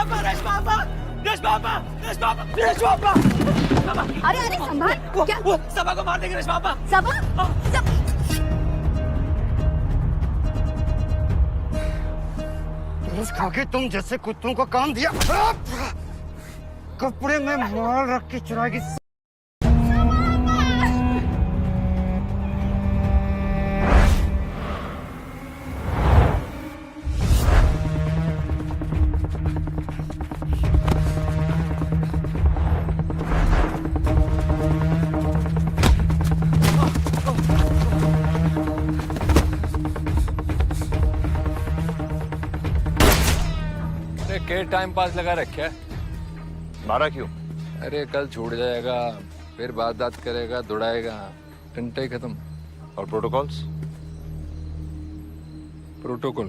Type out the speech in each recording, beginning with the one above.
अरे अरे संभाल। क्या वो सबा को मार देंगे रेशमा आपा। सबा? घूस खा के तुम जैसे कुत्तों को काम दिया। कपड़े में माल रख के चुराएगी। के टाइम पास लगा रखे है। मारा क्यों? अरे कल छूट जाएगा, फिर बात करेगा, दौड़ाएगा, घंटे ही खत्म। और प्रोटोकॉल्स? प्रोटोकॉल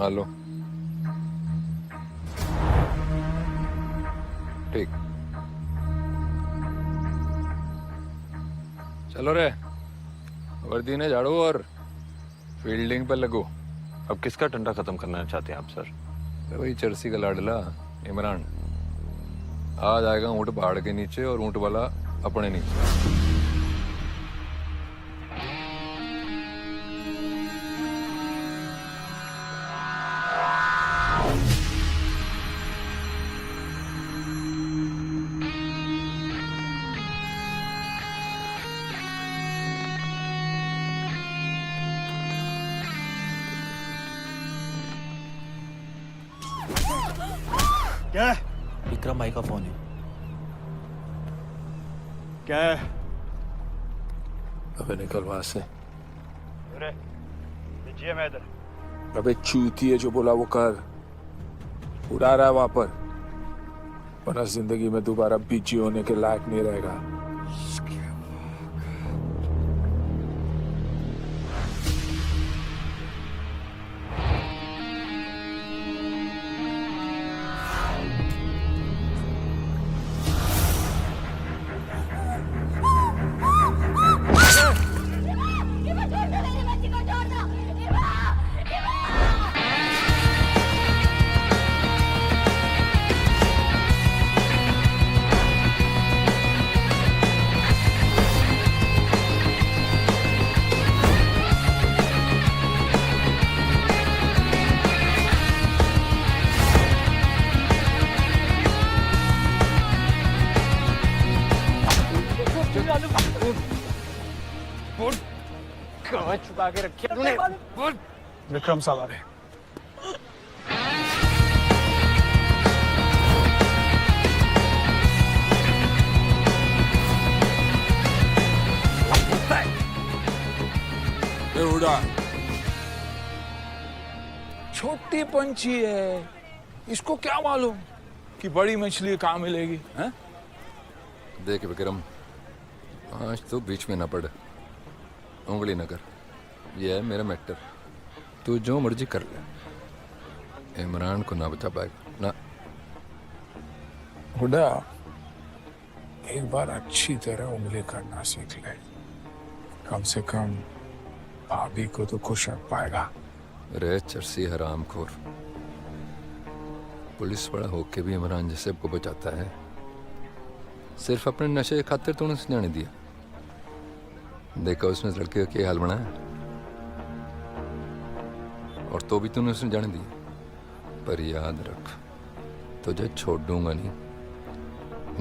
हेलो ठीक। चलो रे, वर्दी ने झाड़ू और फील्डिंग पर लगो। अब किसका टंडा खत्म करना चाहते हैं आप सर? वही चर्सी का लाडला इमरान। आज आएगा ऊंट पहाड़ के नीचे और ऊंट वाला अपने नीचे। क्या है? विक्रम भाई का फोन है। क्या है? अबे निकल वहां से। अरे लीजिए मैं इधर। अबे चूती है, जो बोला वो कर। उड़ा रहा है वहां पर, वरना जिंदगी में दोबारा बीजी होने के लायक नहीं रहेगा। कहाँ छुपा के रखे तूने? बोल। विक्रम साहब आ रहे। उड़ा, छोटी पंछी है, इसको क्या मालूम कि बड़ी मछली कहाँ मिलेगी? हैं? देख विक्रम, आज तो बीच में ना पड़, उंगली न कर। ये है मेरा मैटर, तू जो मर्जी कर ले, इमरान को ना बचा पाएगा ना। हुडा, एक बार अच्छी तरह उंगली करना सीख ले, कम से कम भाभी को तो खुश रख पाएगा। रे चर्सी हरामखोर, पुलिस वाला होके भी इमरान जैसे को बचाता है। सिर्फ अपने नशे के खातिर तूने उसे जाने दिया। देखा उसने लड़के का क्या हाल बनाया, और तो भी तूने उसे जाने दिया। पर याद रख, तुझे छोड़ दूंगा नहीं,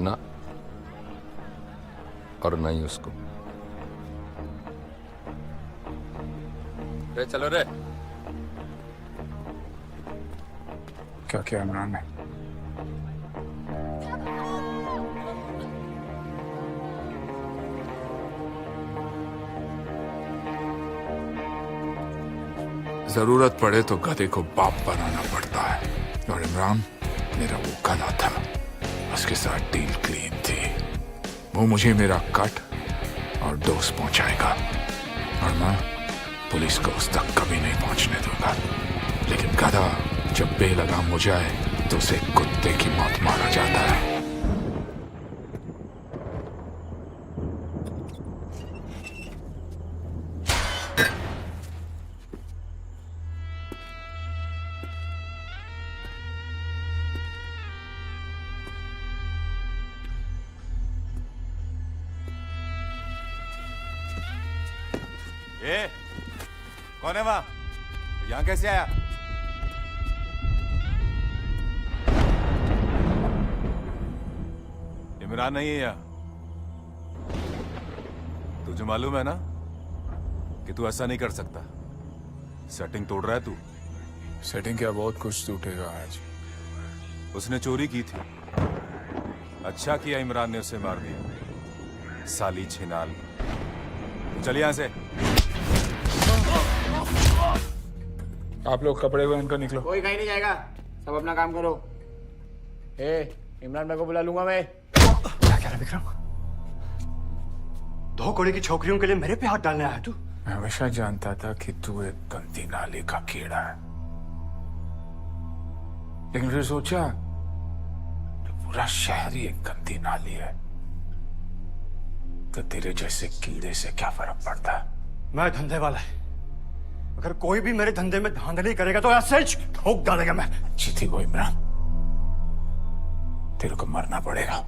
ना और ना ही उसको। रे चलो रे। क्या किया इमरान ने? जरूरत पड़े तो गधे को बाप बनाना पड़ता है, और इमरान मेरा वो गधा था, उसके साथ डील क्लीन थी। वो मुझे मेरा कट और डोज पहुंचाएगा, और मैं पुलिस को उस तक कभी नहीं पहुंचने दूंगा। लेकिन गधा जब बेलगाम हो जाए तो उसे कुत्ते की मौत मारा जाता है। ए, कौन है वहां? यहां कैसे आया? इमरान नहीं है यहाँ। तुझे मालूम है ना कि तू ऐसा नहीं कर सकता। सेटिंग तोड़ रहा है तू। सेटिंग क्या, बहुत कुछ टूटेगा आज। उसने चोरी की थी। अच्छा किया इमरान ने उसे मार दिया। साली छिनाल। चल यहां से। आप लोग कपड़े पहनकर निकलो। कोई कहीं नहीं जाएगा, सब अपना काम करो। इमरान भाई को बुला लूंगा मैं। क्या कह रहा विक्रम? 2 कौड़ी की छोकरियों के लिए मेरे पे हाथ डालने आया तू? मैं हमेशा जानता था कि तू एक गंदी नाली का कीड़ा है, लेकिन फिर सोचा तो पूरा शहर ही एक गंदी नाली है, तो तेरे जैसे कीड़े से क्या फर्क पड़ता है? मैं धंधे वाला है, अगर कोई भी मेरे धंधे में धांधली करेगा तो ऐसे ही ठोक डालेगा मैं। अच्छी थी वो इमरान, तेरे को मरना पड़ेगा।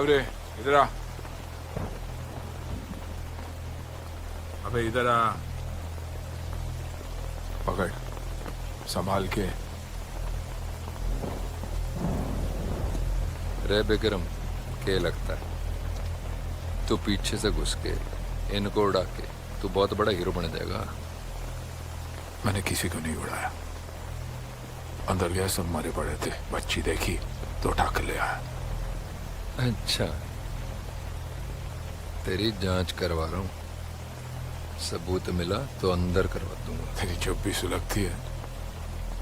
रे, इधर आ। अबे इधर आ। पकड़, संभाल के। रे बिक्रम, क्या लगता है तू पीछे से घुस के इनको उड़ा के तू बहुत बड़ा हीरो बन जाएगा? मैंने किसी को नहीं उड़ाया। अंदर गया, सब मरे पड़े थे। बच्ची देखी तो उठा कर ले आया। अच्छा, तेरी जांच करवा रहा हूँ, सबूत मिला तो अंदर करवा दूंगा। तेरी जब भी सुलगती है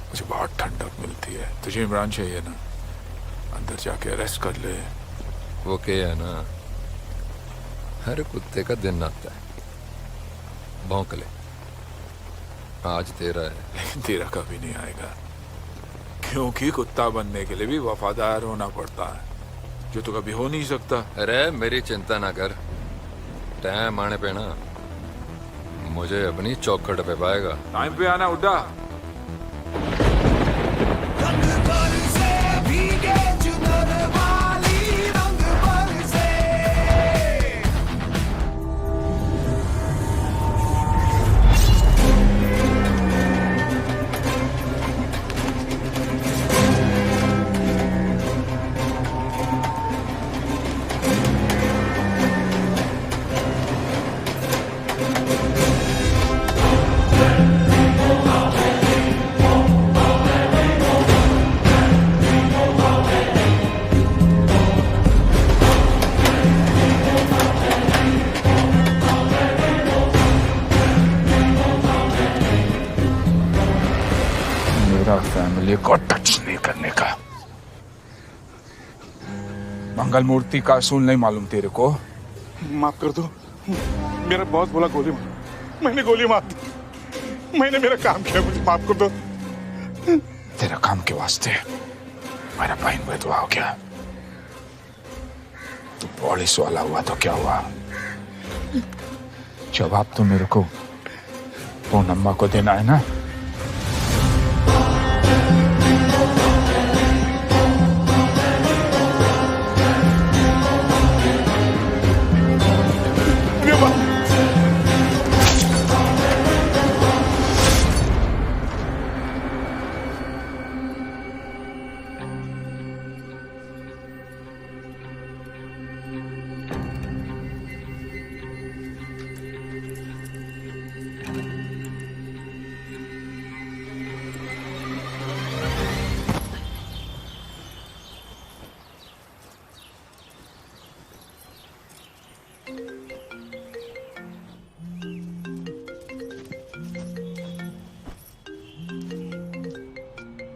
मुझे बहुत ठंडक मिलती है। तुझे इमरान चाहिए ना, अंदर जाके अरेस्ट कर ले। वो क्या है ना, हर कुत्ते का दिन आता है, भौंक ले। आज तेरा है, लेकिन तेरा कभी नहीं आएगा, क्योंकि कुत्ता बनने के लिए भी वफादार होना पड़ता है, जो तो कभी हो नहीं सकता। अरे मेरी चिंता ना कर, टाइम आने पे ना मुझे अपनी चौखट पे पाएगा। टाइम पे आना उड्डा। फैमिली को टच नहीं करने का। मंगल मूर्ति का असूल नहीं मालूम तेरे को? माफ कर दो, मेरा बॉस बोला गोली मार, मैंने गोली मार दी। मैंने मेरा काम किया, मुझे माफ कर दो। तेरा काम के वास्ते मेरा बहन बेदवा हो गया। तू पुलिस वाला हुआ तो क्या हुआ? जवाब तो मेरे को पूनम्मा को देना है ना।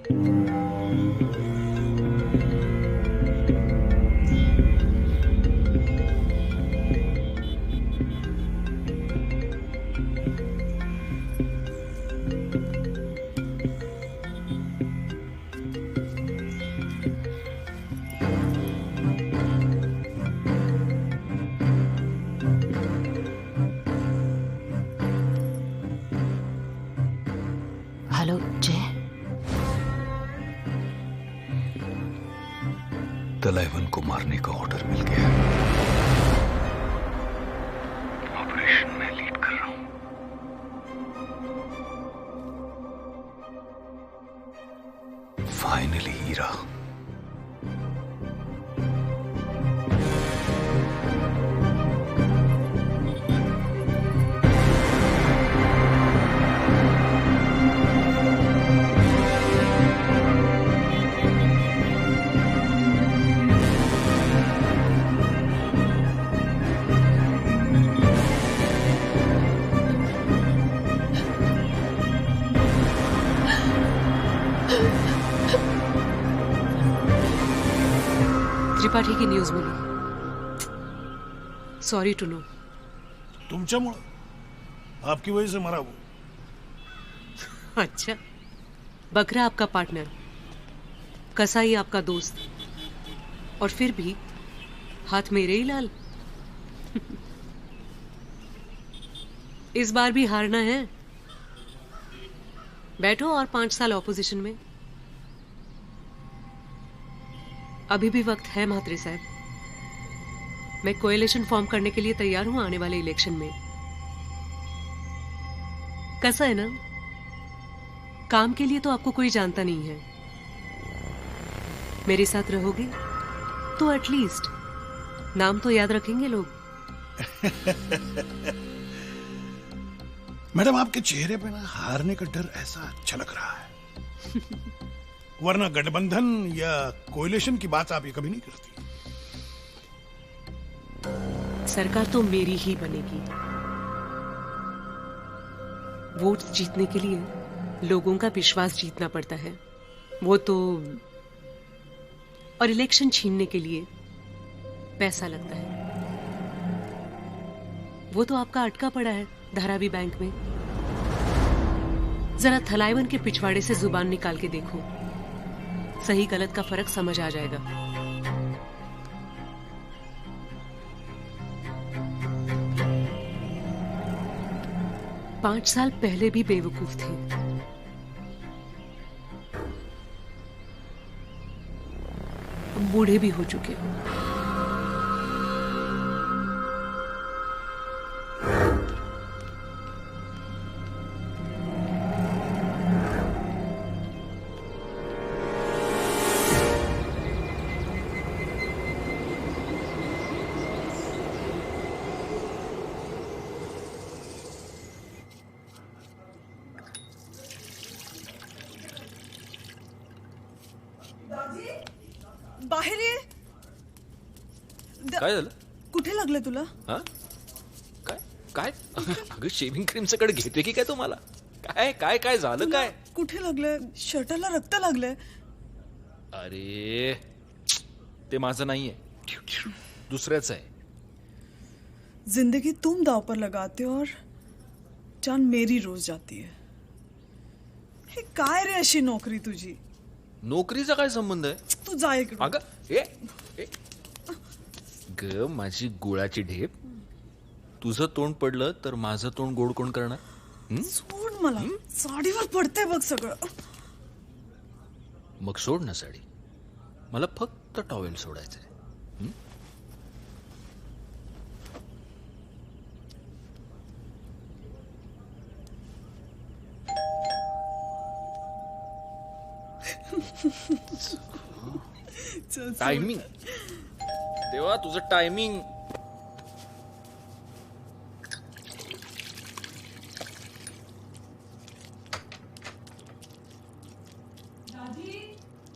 हेलो जय। तलाइवन को मारने का ऑर्डर मिल गया। ऑपरेशन में लीड कर रहा हूं। फाइनली हीरा। त्रिपाठी की न्यूज मिली। Sorry to know. तुमच्यामुळं आपकी वजह से मरा वो। अच्छा, बकरा आपका पार्टनर, कसाई आपका दोस्त, और फिर भी हाथ मेरे ही लाल। इस बार भी हारना है। बैठो और 5 साल ऑपोजिशन में। अभी भी वक्त है म्हात्रे साहब। मैं कोएलिशन फॉर्म करने के लिए तैयार हूं आने वाले इलेक्शन में। कैसा है ना, काम के लिए तो आपको कोई जानता नहीं है। मेरे साथ रहोगे तो एटलीस्ट नाम तो याद रखेंगे लोग। मैडम, आपके चेहरे पे ना हारने का डर ऐसा अच्छा लग रहा है। वरना गठबंधन या कोएलिशन की बात आप ये कभी नहीं करती। सरकार तो मेरी ही बनेगी। वोट जीतने के लिए लोगों का विश्वास जीतना पड़ता है, वो तो, और इलेक्शन छीनने के लिए पैसा लगता है। वो तो आपका अटका पड़ा है धारावी बैंक में। जरा थलाइवन के पिछवाड़े से जुबान निकाल के देखो, सही गलत का फर्क समझ आ जाएगा। पांच साल पहले भी बेवकूफ थे। बूढ़े भी हो चुके हो। बाहेर ये. काय झालं? कुठे लागले तुला? हा? काय काय अगं शेविंग क्रीम सकड घेते की काय तुम्हाला? काय काय काय झालं काय? कुठे लागले? शर्टाला रक्त लागले. अरे ते माझं नाहीये, दुसऱ्याच आहे. जिंदगी तुम दाव पर लगाते हो और जान मेरी रोज जाती है. हे काय रे अशी नोकरी तुझी? नोकरीचा काय संबंध आहे? तू जा इकडे. अगं ए ग माझी गुळाची ढेप. तुझं तोंड पडलं तर माझं तोंड गोड कोण करणार? सोड मला. साडीवर पडते बघ सगळं. मग सोड ना साडी. मला फक्त टॉवेल सोडायचंय. टायमिंग देवा तुझं टायमिंग.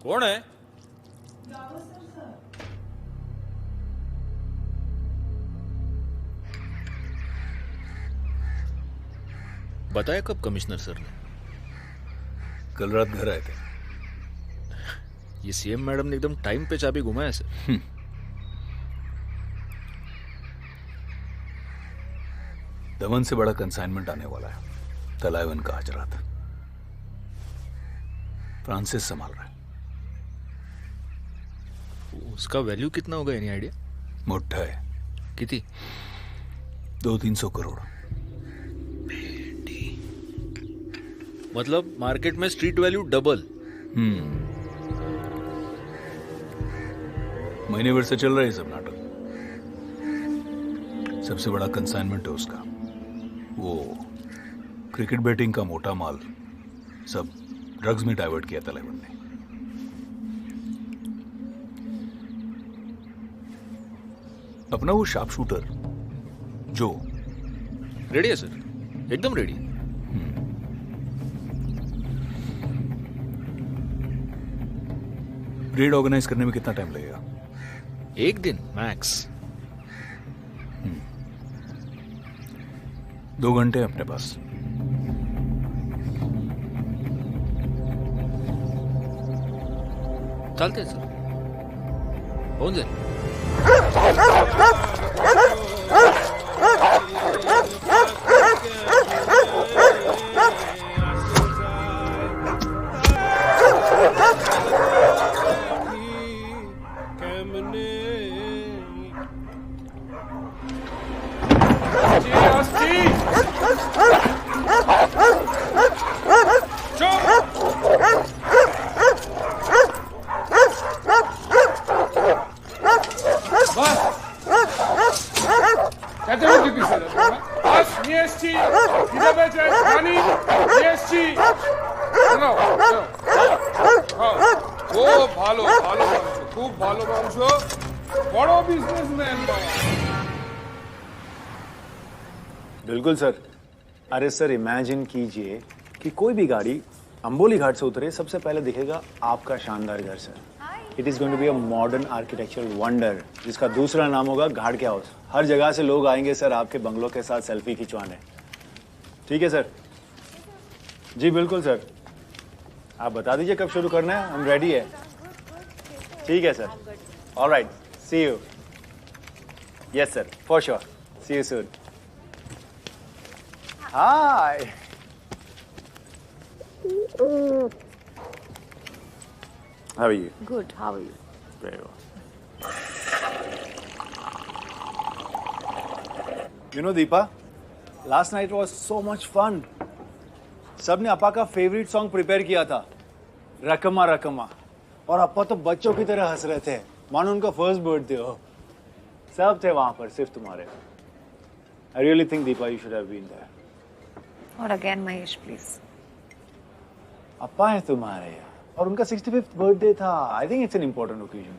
कौन है? बताया कब कमिश्नर सर ने? कल रात घर आए थे. ये सीएम मैडम ने एकदम टाइम पे चाबी घुमाया सर। दमन से बड़ा कंसाइनमेंट आने वाला है, तलाइवन का हजरत। फ्रांसिस संभाल रहा है। उसका वैल्यू कितना होगा, एनी आइडिया? मोटा है। कितनी? 200-300 करोड़। मतलब मार्केट में स्ट्रीट वैल्यू डबल। महीने भर से चल रहा है सब नाटक। सबसे बड़ा कंसाइनमेंट है उसका। वो क्रिकेट बैटिंग का मोटा माल सब ड्रग्स में डाइवर्ट किया तलाइवन ने। अपना वो शार्प शूटर जो रेडी है सर, एकदम रेडी। रेड ऑर्गेनाइज करने में कितना टाइम लगेगा? 1 दिन मैक्स। 2 घंटे हैं अपने पास। चालते सर, होऊन जाईल। बिल्कुल सर। अरे सर, इमेजिन कीजिए कि कोई भी गाड़ी अंबोली घाट से उतरे, सबसे पहले दिखेगा आपका शानदार घर sir. It is going to be a modern architectural wonder, जिसका दूसरा नाम होगा घाट के हाउस। हर जगह से लोग आएंगे सर आपके बंगलों के साथ सेल्फी खिंचवाने। ठीक है सर? जी बिल्कुल सर। आप बता दीजिए कब शुरू करना है, हम रेडी है। ठीक है sir. Alright, see you. Yes sir, for sure. See you soon. Hi. How are you? Good. How are you? Very well. You know, Deepa, last night was so much fun. सबने अपा का favourite song prepare किया था, रकमा रकमा, और अपा तो बच्चों की तरह हंस रहे थे, मानो उनका फर्स्ट बर्थडे हो। सब थे वहां पर, सिर्फ तुम्हारे। I really think Deepa, you should have been there. Not again, Mahesh, please. अपा है तुम्हारे और उनका 65th बर्थडे था। I think it's an important occasion.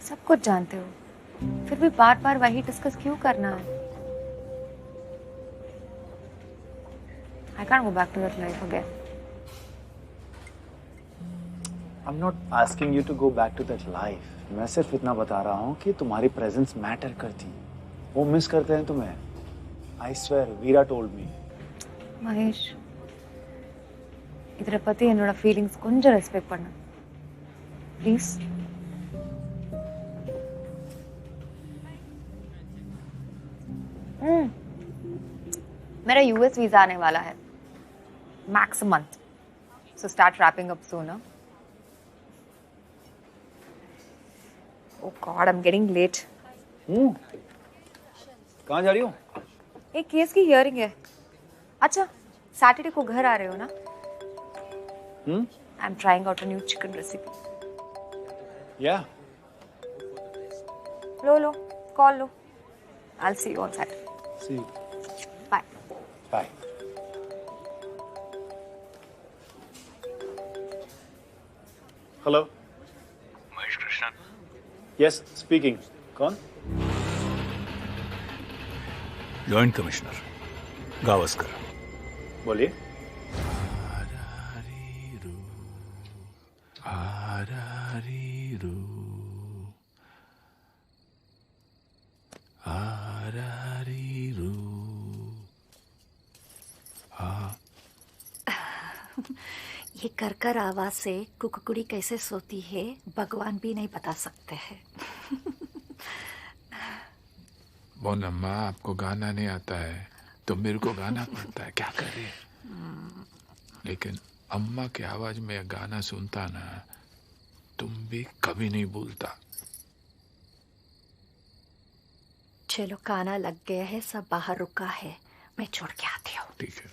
सब कुछ जानते हो, फिर भी बार बार वही डिस्कस क्यों करना है? I can't go back to that life again. I'm not asking you to go back to that life. मैं सिर्फ इतना बता रहा हूँ कि तुम्हारी प्रेजेंस मैटर करती है। वो मिस करते हैं तुम्हें। I swear, Veera told me. Mahesh, இதை பத்தி என்னோட ஃபீலிங்ஸ் கொஞ்சம் ரெஸ்பெக்ட் பண்ணு ப்ளீஸ். मेरा यूएस वीजा आने वाला है, max a month, so start wrapping up soon. Oh God, I am getting late. कहाँ जा रही हो? एक केस की हियरिंग है. अच्छा, सैटरडे को घर आ रहे हो ना? I am trying out a new chicken recipe. या लो कॉल लो. I will see you on Saturday. See you. Bye. Bye. Hello, Mahesh Krishnan. Yes speaking. कौन? Joint commissioner Gavaskar. बोलिए. ये कर आवाज से कुकुकुड़ी कैसे सोती है भगवान भी नहीं बता सकते हैं। बोल अम्मा, आपको गाना नहीं आता है तो मेरे को गाना पड़ता है, क्या करे। लेकिन अम्मा की आवाज में गाना सुनता ना, तुम भी कभी नहीं भूलता। चलो खाना लग गया है, सब बाहर रुका है, मैं छोड़ के आती हूँ। ठीक है।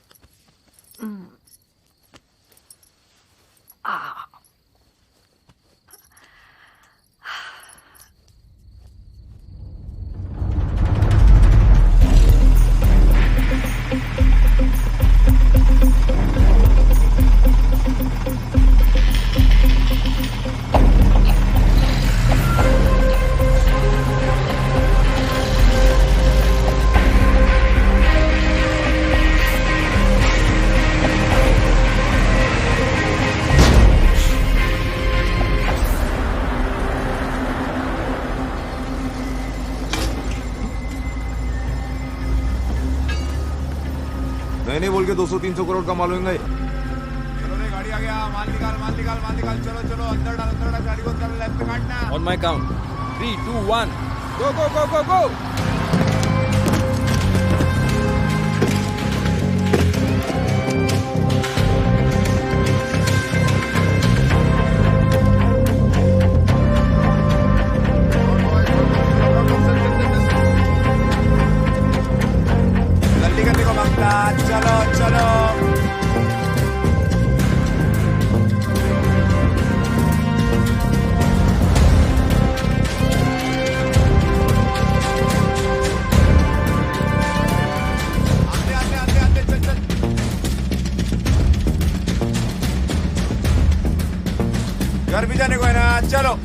नहीं बोल के 200-300 करोड़ कमा लूंगा। चलो रे, गाड़ी आ गया, माल निकाल माल निकाल माल निकाल, चलो चलो अंदर डाल गाड़ी को, अंदर लेफ्ट पे काटना। ऑन माय काउंट 3, 2, 1 गो गो गो गो गो। जल्दी करने को मांगता, चलो चलो। आते चल चल। घर भी जाने को है ना, चलो।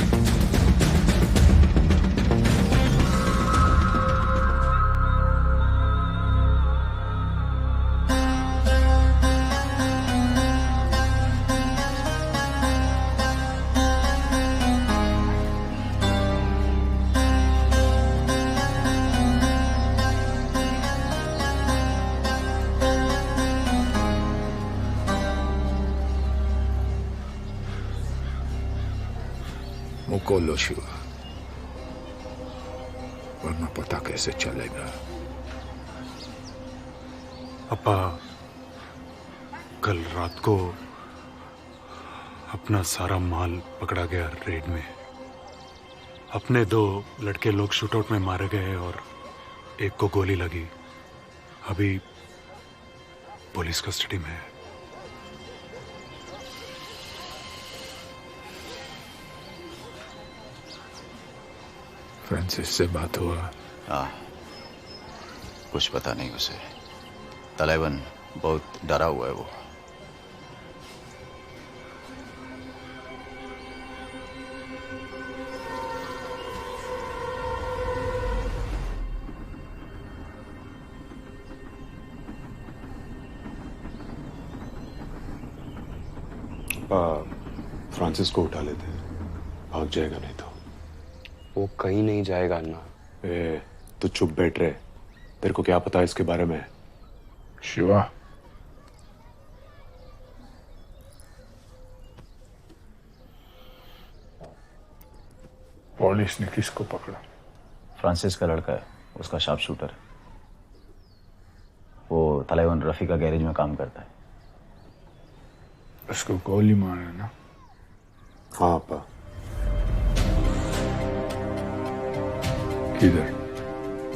मुकोलो शिवा, वरना पता कैसे चलेगा। अपा, कल रात को अपना सारा माल पकड़ा गया रेड में। अपने 2 लड़के लोग शूटआउट में मारे गए और एक को गोली लगी। अभी पुलिस कस्टडी में है। फ्रांसिस से बात हुआ? हाँ, कुछ पता नहीं उसे। तलेवन बहुत डरा हुआ है वो। फ्रांसिस को उठा लेते हैं, भाग जाएगा नहीं तो। वो कहीं नहीं जाएगा अन्ना। तू चुप बैठ रहे, तेरे को क्या पता इसके बारे में? शिवा, पुलिस ने किसको पकड़ा? फ्रांसिस का लड़का है, उसका शार्प शूटर है। वो तलेवन रफी का गैरेज में काम करता है। उसको गोली मारा ना? हाँ पा। किधर?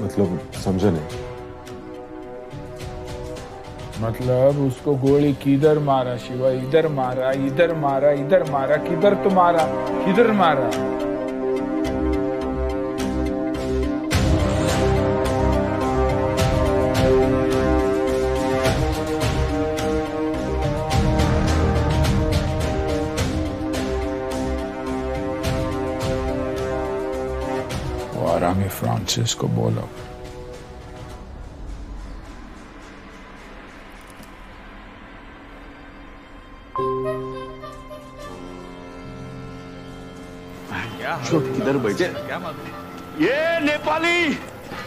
मतलब समझे नहीं। मतलब उसको गोली किधर मारा शिवा? इधर मारा, इधर मारा, इधर मारा, किधर तो मारा, किधर मारा? आरामी फ्रांसिस को बोलो। किधर बैठे? क्या मालूम? ये नेपाली,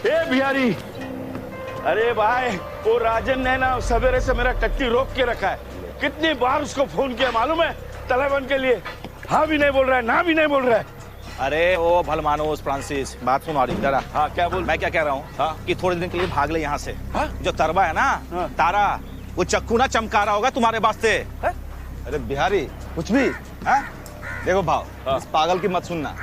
ए बिहारी। अरे भाई, वो राजन ने ना सवेरे से मेरा टट्टी रोक के रखा है। कितनी बार उसको फोन किया मालूम है तालिबान के लिए? हाँ भी नहीं बोल रहा है, ना भी नहीं बोल रहा है। अरे ओ भलमानोस फ्रांसिस, बात सुनो अभी जरा। हाँ क्या बोल? मैं क्या कह रहा हूँ हाँ? कि थोड़े दिन के लिए भाग ले यहाँ से। हाँ? जो तरबा है ना, हाँ? तारा, वो चक्कू ना चमका रहा होगा तुम्हारे वास्ते। अरे बिहारी कुछ भी हाँ? देखो भाव, इस पागल की मत सुनना,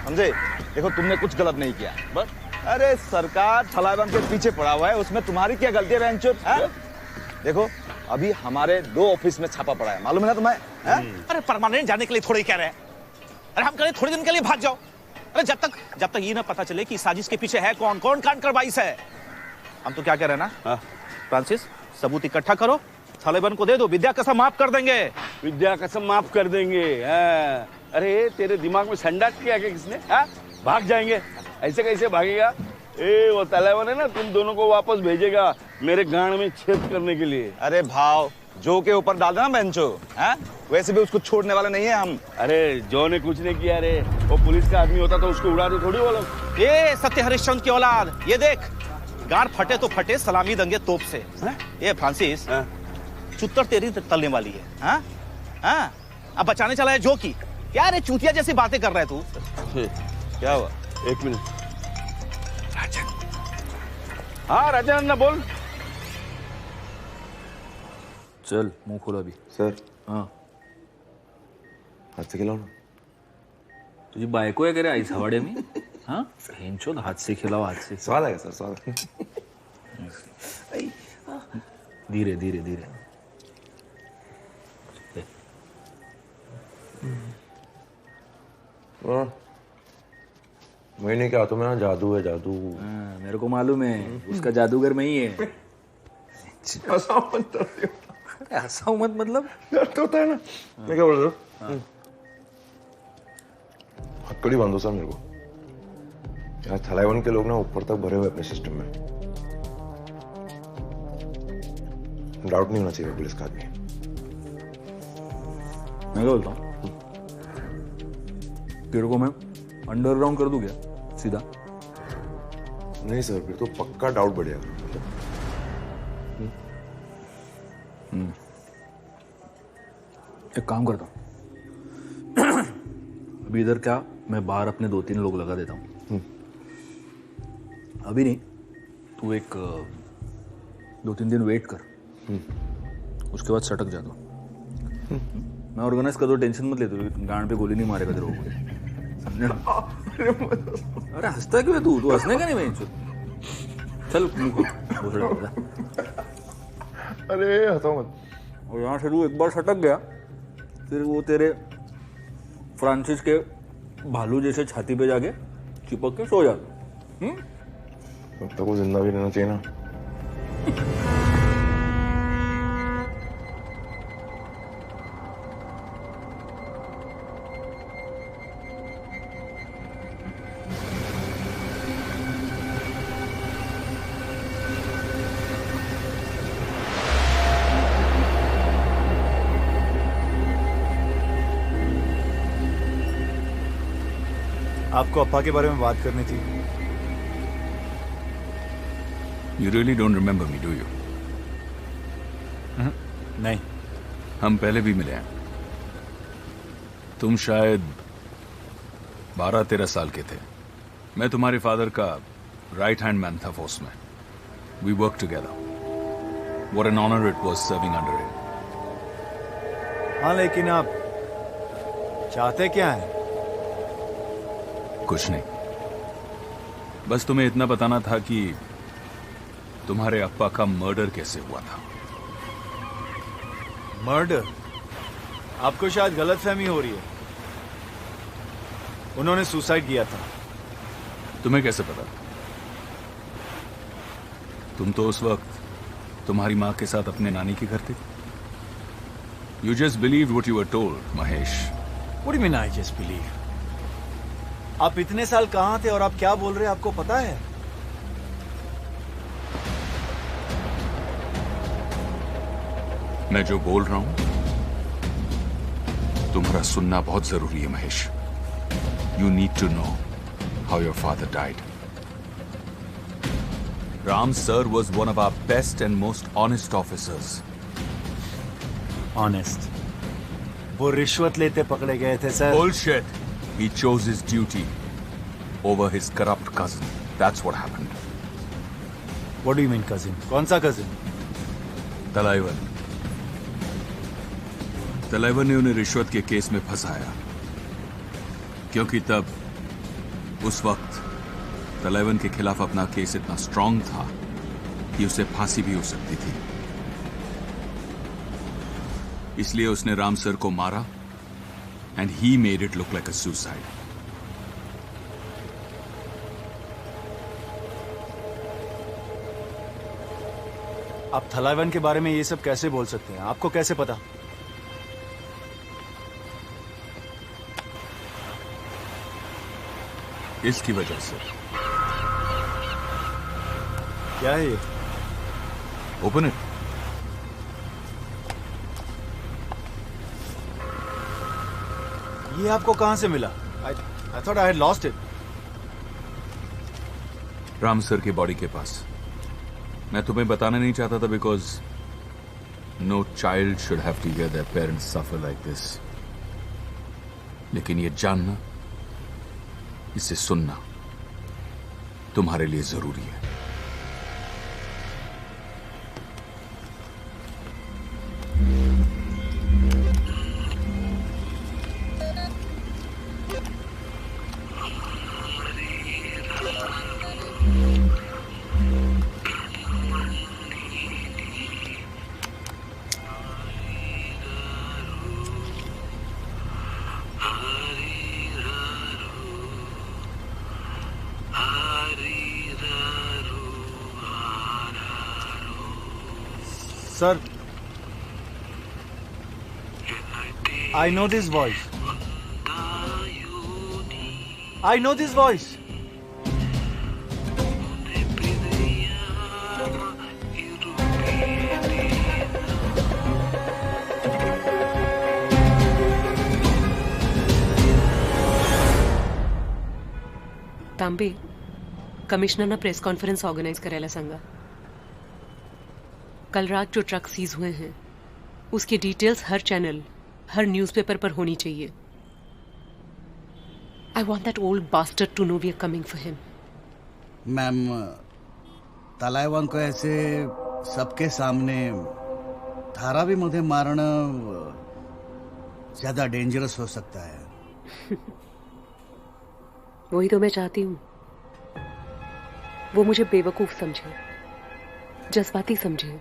समझे? देखो तुमने कुछ गलत नहीं किया, बस अरे सरकार तालिबान के पीछे पड़ा हुआ है, उसमें तुम्हारी क्या गलती है बेंचो? देखो अभी हमारे 2 ऑफिस में छापा पड़ा है, मालूम है ना तुम्हें? अरे परमानेंट जाने के लिए थोड़े ही कह रहे हैं। अरे हम करें थोड़े दिन के लिए भाग जाओ। अरे जब तक ये ना पता चले कि साजिश के पीछे है कौन कांड करवाइस है। हम तो क्या कह रहे हैं ना फ्रांसिस, सबूत इकट्ठा करो, तालिबान को दे दो, विद्या कसम माफ कर देंगे। विद्या कसम माफ कर देंगे? अरे तेरे दिमाग में संडास किया क्या किसने? भाग जाएंगे? ऐसे कैसे भागेगा? वो तालिबान है ना, तुम दोनों को वापस भेजेगा मेरे गांड में छेद करने के लिए। अरे भाव, जो के ऊपर डाल देना बेंचो, वैसे भी उसको छोड़ने वाले नहीं है हम। अरे जो ने कुछ नहीं किया रे, वो पुलिस का आदमी होता तो उसको उड़ा दे थोड़ी वो लोग। ये सत्य हरिश्चंद्र की औलाद, ये देख गाड़ फटे तो फटे, सलामी दंगे तोप से। ये फ्रांसिस, चुत्तर तेरी तलने वाली है। अब बचाने चला है जो की। क्या रे चूतिया जैसी बातें कर रहा है तू? क्या हुआ? 1 मिनट। राजन। हाँ राजन ना बोल। चल मुंह खोला अभी। सर हाँ हाथ से खिलाओ ना। तुझी बायको आहे का रे आईस हवाडे में? हाँ हेंचोद हाथ से खिलाओ, हाथ से। स्वाद आएगा सर, स्वाद। धीरे धीरे धीरे। महीने के हाथों में ना जादू है, जादू। मेरे को मालूम है, उसका जादूगर मैं ही है। ऐसा मत मतलब दर्द होता है ना। मैं क्या बोल रहा हूँ? हथकड़ी बांधो सर मेरे को। यहाँ तालिबान के लोग ना ऊपर तक भरे हुए अपने सिस्टम में। डाउट नहीं होना चाहिए पुलिस का आदमी। मैं क्या बोलता हूँ, तेरे को मैं अंडरग्राउंड कर दूं क्या सीधा? नहीं सर, फिर तो पक्का डाउट बढ़ेगा। एक काम करता हूँ, अभी इधर क्या, मैं बाहर अपने 2-3 लोग लगा देता हूँ। अभी नहीं, तू एक 2-3 दिन वेट कर, उसके बाद सटक जा दो। मैं ऑर्गेनाइज कर दो, टेंशन मत ले, तू गांड पे गोली नहीं मारेगा तेरे को। अरे हंसता क्यों है तू? तू हंसने का नहीं मैं चल अरे हंसो मत। और यहाँ से तू एक बार सटक गया, फिर वो तेरे फ्रांसिस के भालू जैसे छाती पे जाके चिपक के सो जाता। तब तक वो जिंदा भी रहना चाहिए ना। आपको अप्पा के बारे में बात करनी थी। You really don't remember me, do you? नहीं। हम पहले भी मिले हैं। तुम शायद 12-13 साल के थे। मैं तुम्हारे फादर का राइट हैंड मैन था फोर्स में। We worked together. What an honor it was serving under him. हाँ लेकिन आप चाहते क्या हैं? कुछ नहीं, बस तुम्हें इतना बताना था कि तुम्हारे अप्पा का मर्डर कैसे हुआ था। मर्डर? आपको शायद गलतफहमी हो रही है। उन्होंने सुसाइड किया था। तुम्हें कैसे पता? तुम तो उस वक्त तुम्हारी माँ के साथ अपने नानी के घर थे। You just believed what you were told, Mahesh. What do you mean I just believe? आप इतने साल कहां थे और आप क्या बोल रहे हैं, आपको पता है? मैं जो बोल रहा हूं तुम्हारा सुनना बहुत जरूरी है Mahesh. You need to know how your father died. Ram sir was one of our best and most honest officers. Honest. वो रिश्वत लेते पकड़े गए थे sir. Bullshit. He chose his duty over his corrupt cousin. That's what happened. What do you mean cousin? कौन सा cousin? तलाइवन। तलाइवन ने उन्हें रिश्वत के केस में फंसाया, क्योंकि तब उस वक्त तलाइवन के खिलाफ अपना केस इतना स्ट्रांग था कि उसे फांसी भी हो सकती थी। इसलिए उसने राम सर को मारा and he made it look like a suicide. आप थलाइवन के बारे में ये सब कैसे बोल सकते हैं? आपको कैसे पता? इसकी वजह से। क्या है ये? Open it. ये आपको कहां से मिला? I thought I had lost it. Ram sir की बॉडी के पास। मैं तुम्हें बताना नहीं चाहता था because no child should have to hear their parents suffer like this. लेकिन ये जानना, इसे सुनना तुम्हारे लिए जरूरी है। Sir, I know this voice. I know this voice. तांबे, कमिश्नरनं प्रेस कॉन्फ्रेंस ऑर्गेनाइज करायला सांगा। कल रात जो ट्रक सीज हुए हैं उसकी डिटेल्स हर चैनल, हर न्यूज़पेपर पर होनी चाहिए। I want that old bastard to know we are coming for him. Ma'am, Thalaivan को ऐसे सबके सामने धारावीमध्ये मारणं ज्यादा डेंजरस हो सकता है। वही तो मैं चाहती हूँ। वो मुझे बेवकूफ समझे, जज्बाती समझे।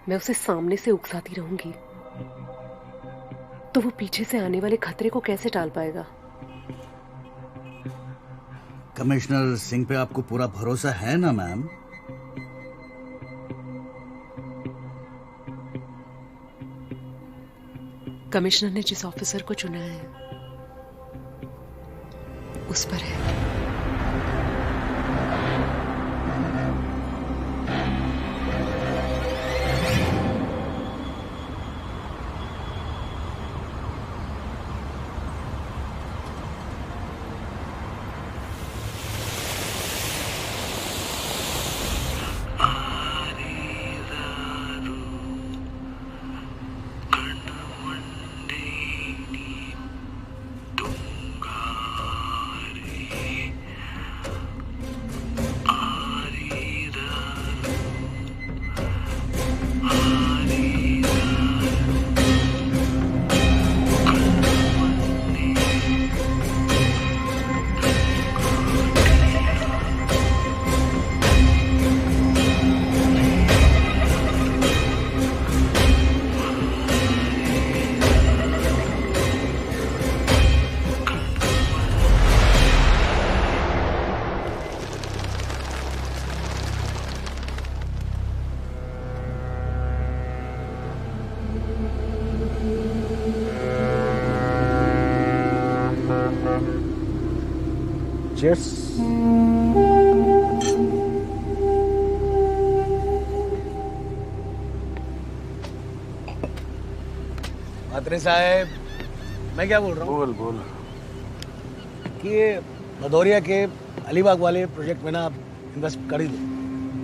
मैं उसे सामने से उकसाती रहूंगी तो वो पीछे से आने वाले खतरे को कैसे टाल पाएगा? कमिश्नर सिंह पे आपको पूरा भरोसा है ना मैम? कमिश्नर ने जिस ऑफिसर को चुना है उस पर है। Cheers. मात्रे साहब, मैं क्या बोल रहा हूँ? बोल बोल। कि ये भदौरिया के अलीबाग वाले प्रोजेक्ट में ना आप इन्वेस्ट कर ही दो।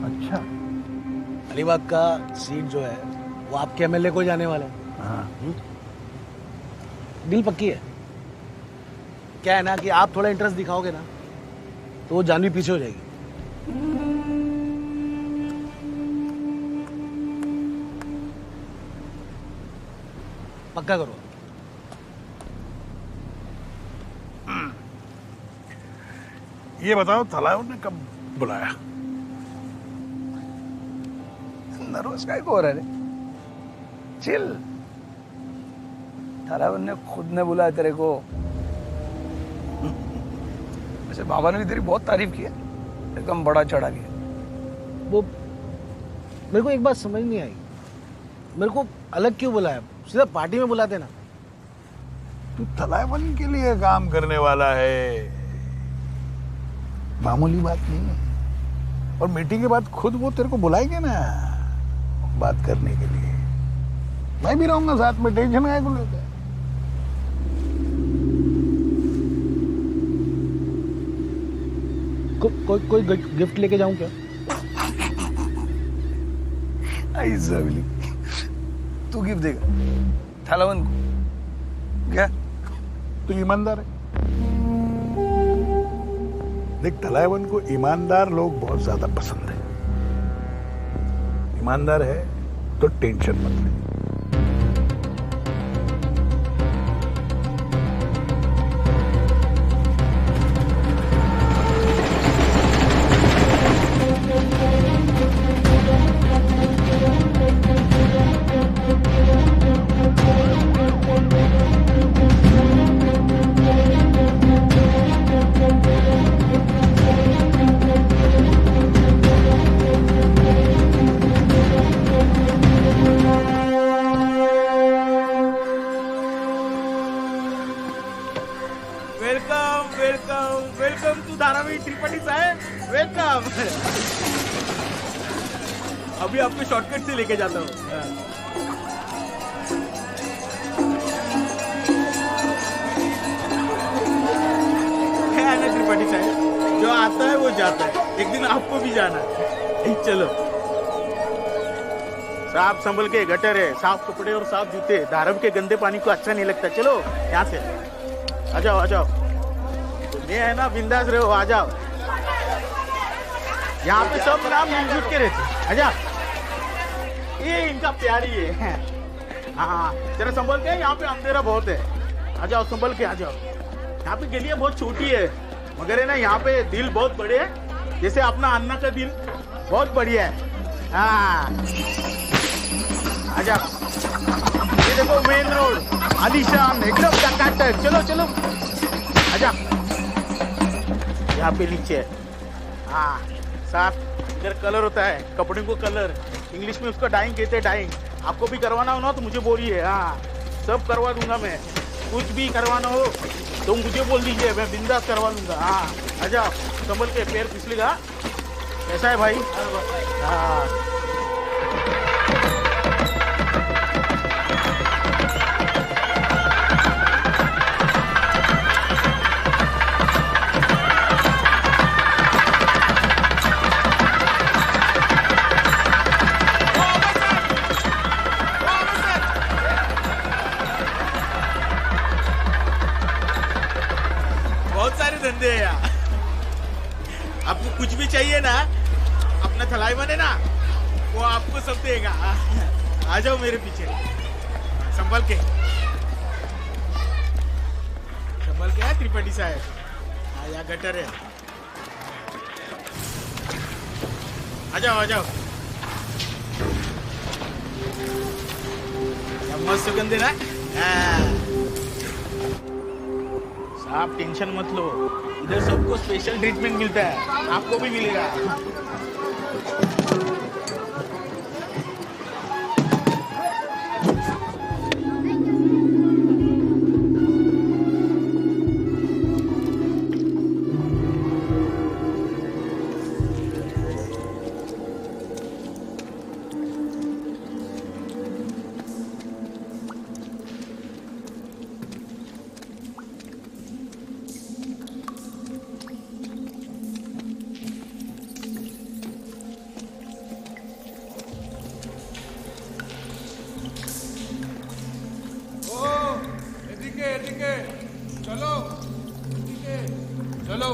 अच्छा। अलीबाग का सीट जो है वो आपके एमएलए को जाने वाले हैं। हाँ। डील पक्की है। क्या है ना कि आप थोड़ा इंटरेस्ट दिखाओगे ना तो वो जानवी पीछे हो जाएगी। पक्का करो। ये बताओ थलाइवन ने कब बुलाया? नर्वस काय को हो रहा है? चिल। थलाइवन ने खुद ने बुलाया तेरे को। वैसे बाबा ने भी तेरी बहुत तारीफ की है, एकदम बड़ा चढ़ा के। वो मेरे को एक बात समझ नहीं आई, मेरे को अलग क्यों बुलाया? सीधा पार्टी में बुलाते ना। तू थलाइवन के लिए काम करने वाला है, मामूली बात नहीं है। और मीटिंग के बाद खुद वो तेरे को बुलाएंगे ना बात करने के लिए। मैं भी रहूंगा साथ में, टेंशन है को लेकर। कोई गिफ्ट लेके जाऊं क्या? ऐसा भी तू गिफ्ट देगा थलाइवन को क्या? तू ईमानदार है। देख, थलाइवन को ईमानदार लोग बहुत ज्यादा पसंद है। ईमानदार है तो टेंशन मत ले। वेलकम टू धारावी त्रिपाठी साहब, वेलकम। अभी आपको शॉर्टकट से लेके जाता हूँ। है ना त्रिपाठी साहब, जो आता है वो जाता है, एक दिन आपको भी जाना है। चलो साफ संभल के, गटर है, साफ कपड़े और साफ जूते। धारावी के गंदे पानी को अच्छा नहीं लगता। चलो यहाँ से आ जाओ, आ जाओ। ये है ना, बिंदास रहो, आ जाओ। यहाँ पे सब नाम मिलजुल के रहते। आ जाओ, ये इनका प्यारी है। हाँ जरा संभल के, यहाँ पे अंधेरा बहुत है। आ जाओ, संभल के आ जाओ। यहाँ पे गलियां बहुत छोटी है, मगर है ना यहाँ पे दिल बहुत बड़े है। जैसे अपना अन्ना का दिल बहुत बढ़िया है। हाँ आ जाओ। ये देखो मेन रोड, आलीशान, एकदम टकाटक। चलो चलो आ जाओ। यहाँ पे नीचे, हाँ साफ। इधर कलर होता है, कपड़े को कलर, इंग्लिश में उसका डाइंग कहते हैं, डाइंग। आपको भी करवाना हो ना तो मुझे बोलिए, हाँ सब करवा दूंगा मैं। कुछ भी करवाना हो तो मुझे बोल दीजिए, मैं बिंदास करवा लूंगा। हाँ आ जाओ, संभल के, पैर फिसलेगा। कैसा है भाई? हाँ धंधे है यार। आपको कुछ भी चाहिए ना, अपना थलाइवन है ना, वो आपको सब देगा। आ जाओ मेरे पीछे, संभल के, संभल के है त्रिपाठी साहब। हाँ यहाँ गटर है। आ जाओ, आ जाओ। मस्त सुगंध है ना। आप टेंशन मत लो, इधर सबको स्पेशल ट्रीटमेंट मिलता है, आपको भी मिलेगा। के चलो चलो।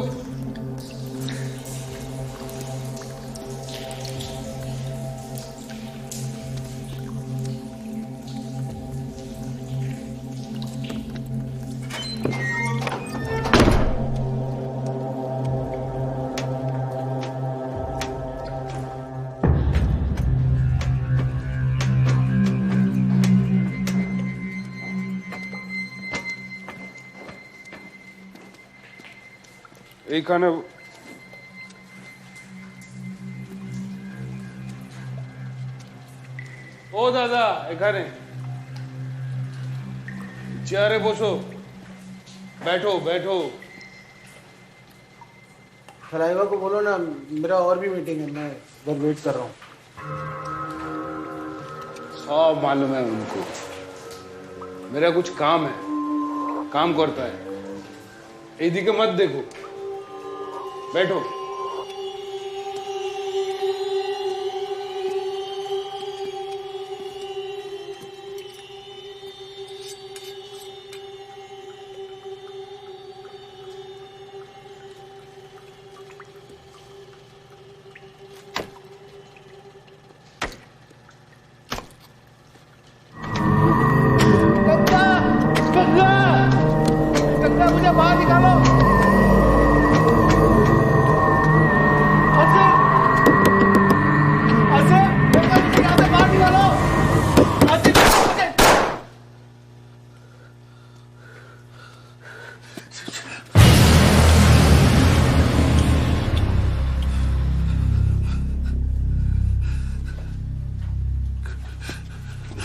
এইখানে ও দাদা এখানে চেয়ারে বসো बैठो बैठो। सलाइवा को बोलो ना मेरा और भी मीटिंग है, मैं इधर वेट कर रहा हूँ। सब मालूम है उनको, मेरा कुछ काम है, काम करता है। এইদিকে मत देखो, बैठो। मुझे बाहर निकालो।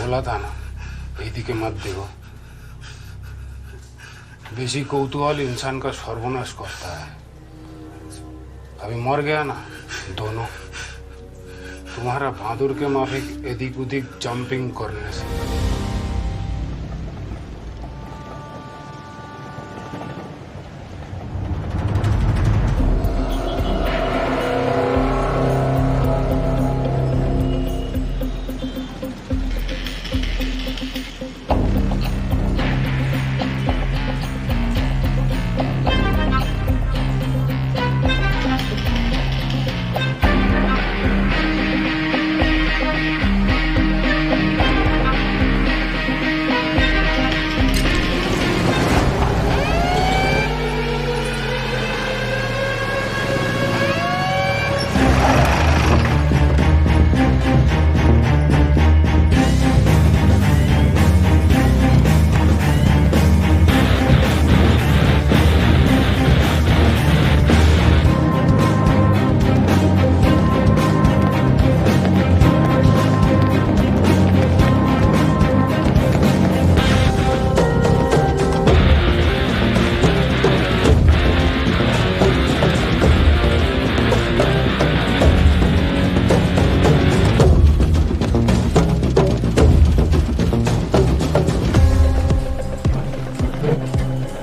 बोला था ना এইদিকে मत देखो, बेसी कौतूहल इंसान का सर्वनाश करता है। अभी मर गया ना दोनों, तुम्हारा बहादुर के माफिक एदिक उदिक जंपिंग करने से।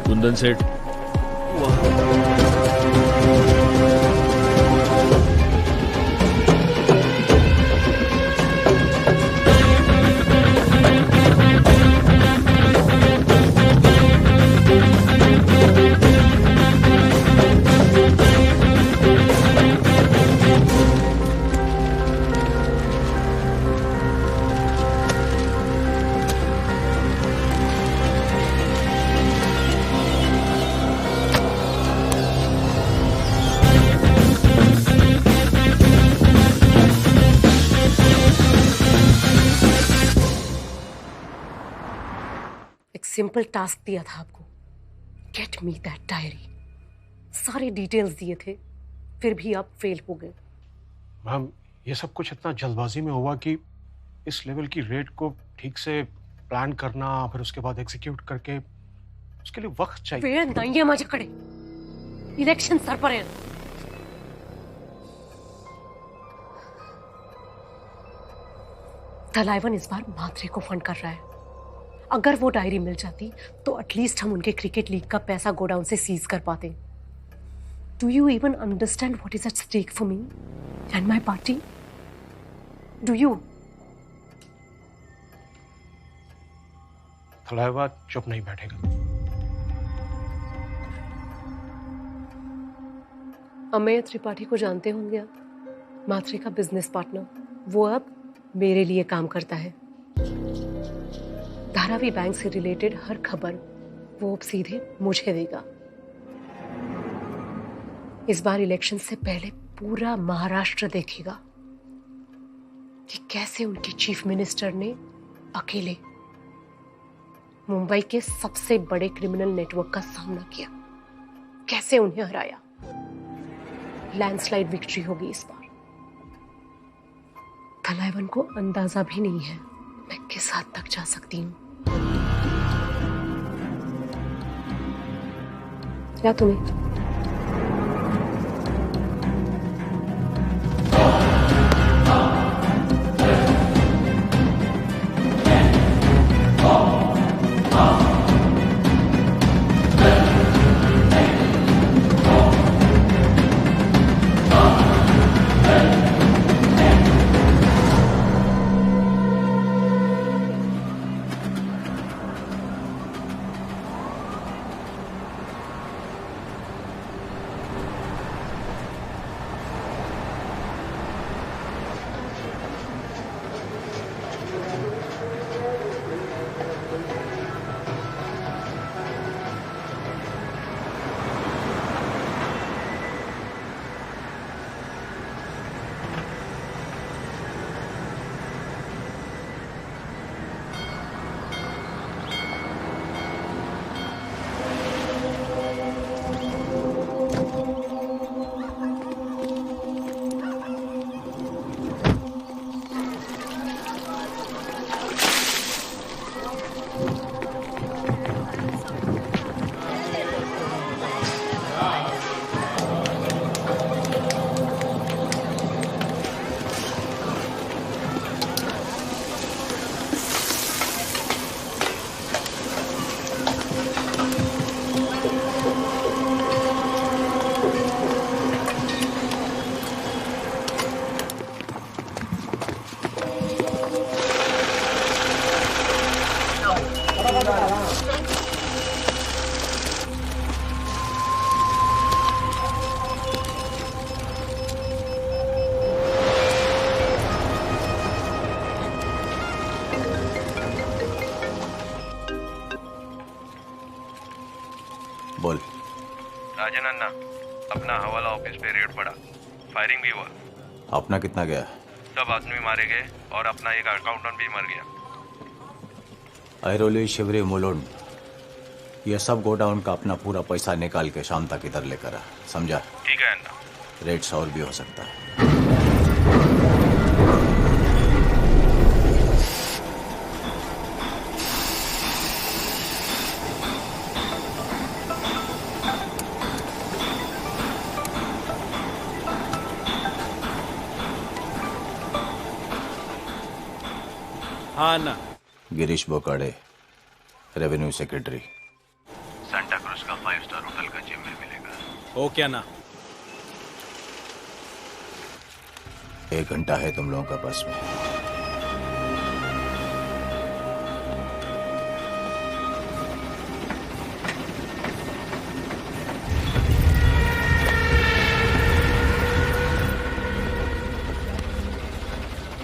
कुंदन सेठ सिंपल टास्क दिया था आपको, गेट मी दैट डायरी। सारे डिटेल्स दिए थे, फिर भी आप फेल हो गए। मैम ये सब कुछ इतना जल्दबाजी में हुआ कि इस लेवल की रेड को ठीक से प्लान करना, फिर उसके बाद एग्जीक्यूट करके, उसके लिए वक्त चाहिए। वेळ नाहीये माझ्याकडे, इलेक्शन सर पर है। तलाइवन इस बार मात्रे को फंड कर रहा है। अगर वो डायरी मिल जाती तो एटलीस्ट हम उनके क्रिकेट लीग का पैसा गोडाउन से सीज कर पाते। Do you even understand what is at stake for me and my party? Do you? Thalaiva चुप नहीं बैठेगा। अमेय त्रिपाठी को जानते होंगे आप, मात्रे का बिजनेस पार्टनर। वो अब मेरे लिए काम करता है। धारावी बैंक से रिलेटेड हर खबर वो अब सीधे मुझे देगा। इस बार इलेक्शन से पहले पूरा महाराष्ट्र देखेगा कि कैसे उनके चीफ मिनिस्टर ने अकेले मुंबई के सबसे बड़े क्रिमिनल नेटवर्क का सामना किया, कैसे उन्हें हराया। लैंडस्लाइड विक्ट्री होगी इस बार। कलाइवन को अंदाजा भी नहीं है मैं किस हद तक जा सकती हूँ। क्या तुम्हें बोल। राजन अन्ना, अपना हवाला ऑफिस पे रेड पड़ा, फायरिंग भी हुआ। अपना कितना गया? सब आदमी मारे गए और अपना एक अकाउंटेंट भी मर गया। ऐरोली, शिवरी, मुलुंड, ये सब गोडाउन का अपना पूरा पैसा निकाल के शाम तक इधर लेकर आ, समझा? ठीक है अन्ना। रेट्स और भी हो सकता है। हाँ ना। Girish Bokade, revenue secretary. सांता क्रूज का 5 स्टार होटल का जिम में मिलेगा। ओके ना। 1 घंटा है तुम लोगों का पास में।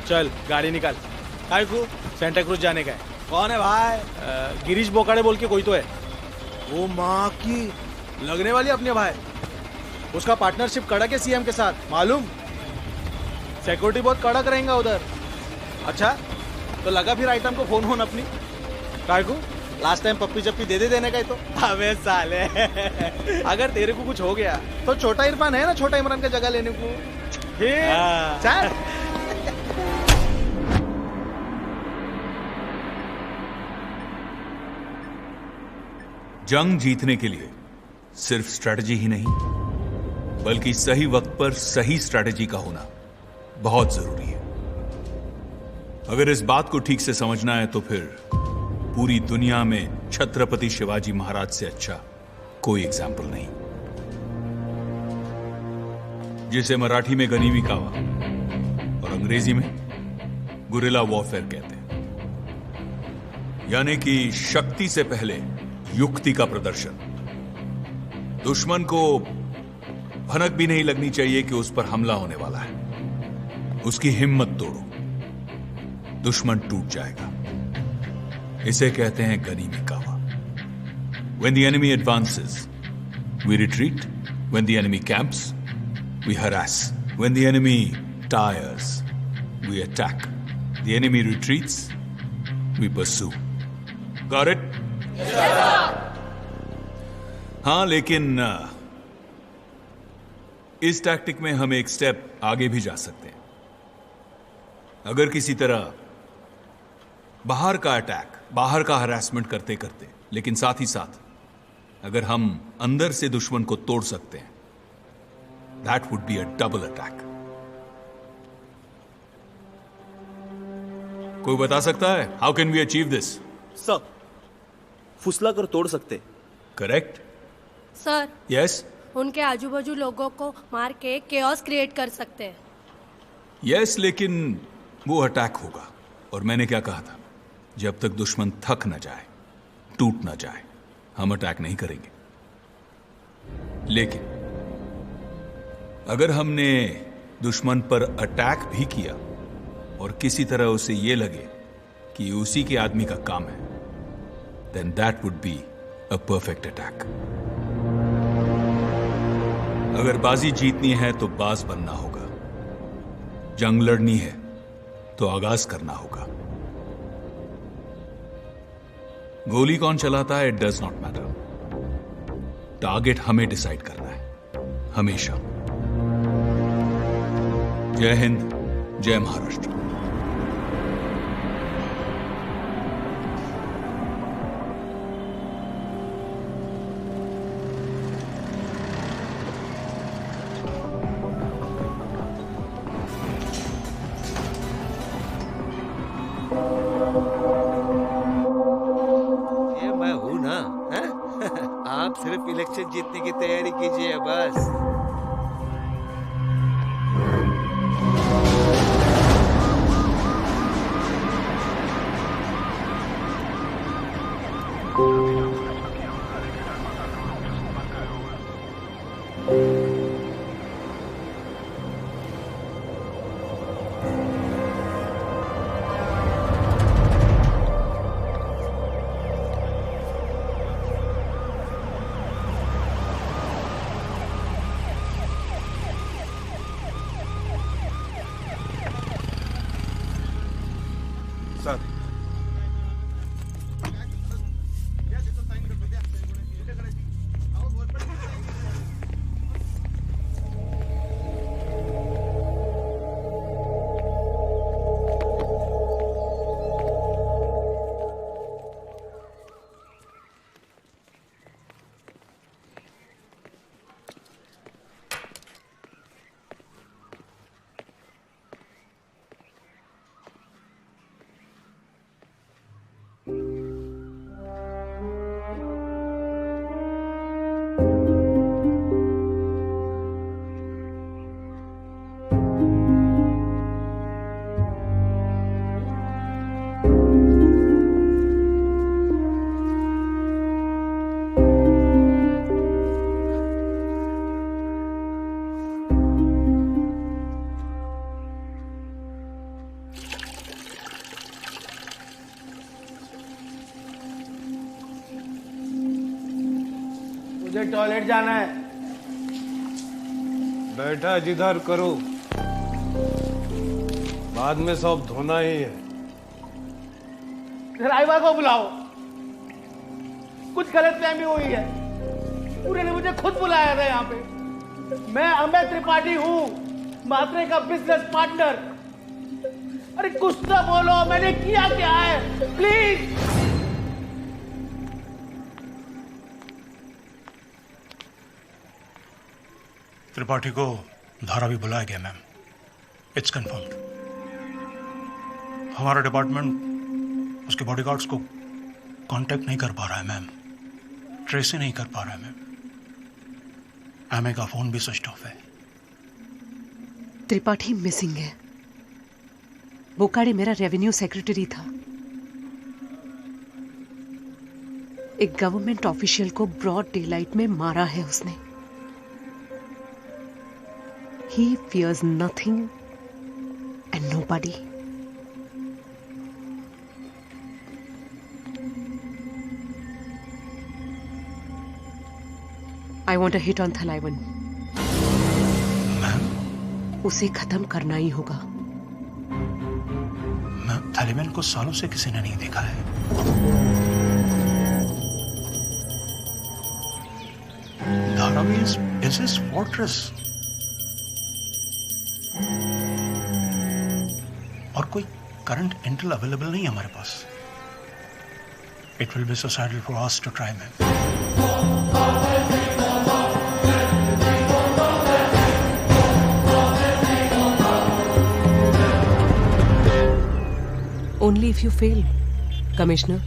चल गाड़ी निकाल। काय को सेंटा क्रूज जाने का है। कौन है भाई? गिरीश बोकाड़े बोल के कोई तो है। वो माँ की लगने वाली अपने भाई। उसका पार्टनरशिप कड़क है सीएम के साथ, मालूम? सिक्योरिटी बहुत कड़क रहेगा उधर। अच्छा तो लगा फिर आइटम को फोन अपनी। काय को लास्ट टाइम पप्पी जप्पी दे देने का ही तो। अबे साले अगर तेरे को कुछ हो गया तो छोटा इरफान है ना, छोटा इमरान का जगह लेने को। चल जंग जीतने के लिए सिर्फ स्ट्रैटेजी ही नहीं, बल्कि सही वक्त पर सही स्ट्रैटेजी का होना बहुत जरूरी है। अगर इस बात को ठीक से समझना है तो फिर पूरी दुनिया में छत्रपति शिवाजी महाराज से अच्छा कोई एग्जाम्पल नहीं, जिसे मराठी में गनीमी कावा और अंग्रेजी में गुरिल्ला वॉरफेयर कहते हैं, यानी कि शक्ति से पहले युक्ति का प्रदर्शन। दुश्मन को भनक भी नहीं लगनी चाहिए कि उस पर हमला होने वाला है। उसकी हिम्मत तोड़ो, दुश्मन टूट जाएगा। इसे कहते हैं गनीमी कावा। When the enemy advances, we retreat. When the enemy camps, we harass. When the enemy tires, we attack. The enemy retreats, we pursue. Got it? Yes, sir. हाँ, लेकिन इस टैक्टिक में हम एक स्टेप आगे भी जा सकते हैं। अगर किसी तरह बाहर का अटैक, बाहर का हरासमेंट करते करते, लेकिन साथ ही साथ अगर हम अंदर से दुश्मन को तोड़ सकते हैं, that would be a double attack. कोई बता सकता है how can we achieve this? Sir, फुसला कर तोड़ सकते। Correct sir. यस। उनके आजू बाजू लोगों को मार के केओस क्रिएट कर सकते हैं। यस, लेकिन वो अटैक होगा। और मैंने क्या कहा था, जब तक दुश्मन थक न जाए, टूट न जाए, हम अटैक नहीं करेंगे। लेकिन अगर हमने दुश्मन पर अटैक भी किया और किसी तरह उसे यह लगे कि उसी के आदमी का काम है, then that would be a perfect attack. अगर बाजी जीतनी है तो बाज बनना होगा, जंग लड़नी है तो आगाज करना होगा। गोली कौन चलाता है, it does not matter. Target हमें डिसाइड करना है, हमेशा। जय हिंद, जय महाराष्ट्र। सिर्फ इलेक्शन जीतने की तैयारी कीजिए बस। मुझे टॉयलेट जाना है। बैठा जिधर करो, बाद में सब धोना ही है। ड्राइवर को बुलाओ, कुछ गलतफहमी हुई है। पूरे ने मुझे खुद बुलाया था यहाँ पे। मैं अमित त्रिपाठी हूँ, मात्रे का बिजनेस पार्टनर। अरे कुछ तो बोलो, मैंने किया क्या है, प्लीज। त्रिपाठी को धारावी बुलाया गया मैम, इट्स कंफर्म्ड। हमारा डिपार्टमेंट उसके बॉडीगार्ड्स को कांटेक्ट नहीं कर पा रहा है मैम, ट्रेस ही नहीं कर पा रहा है मैम। एमए का फोन भी स्विच ऑफ है। त्रिपाठी मिसिंग है। बोकाड़े मेरा रेवेन्यू सेक्रेटरी था। एक गवर्नमेंट ऑफिशियल को ब्रॉड डे लाइट में मारा है उसने। He fears nothing and nobody. I want a hit on Thalaivan. उसे खत्म करना ही होगा। तालिबान को सालों से किसी ने नहीं देखा है। Dharavi is his fortress. और कोई करंट इंटेल अवेलेबल नहीं है हमारे पास। It will be suicidal for us to try, man. Only if you fail, Commissioner.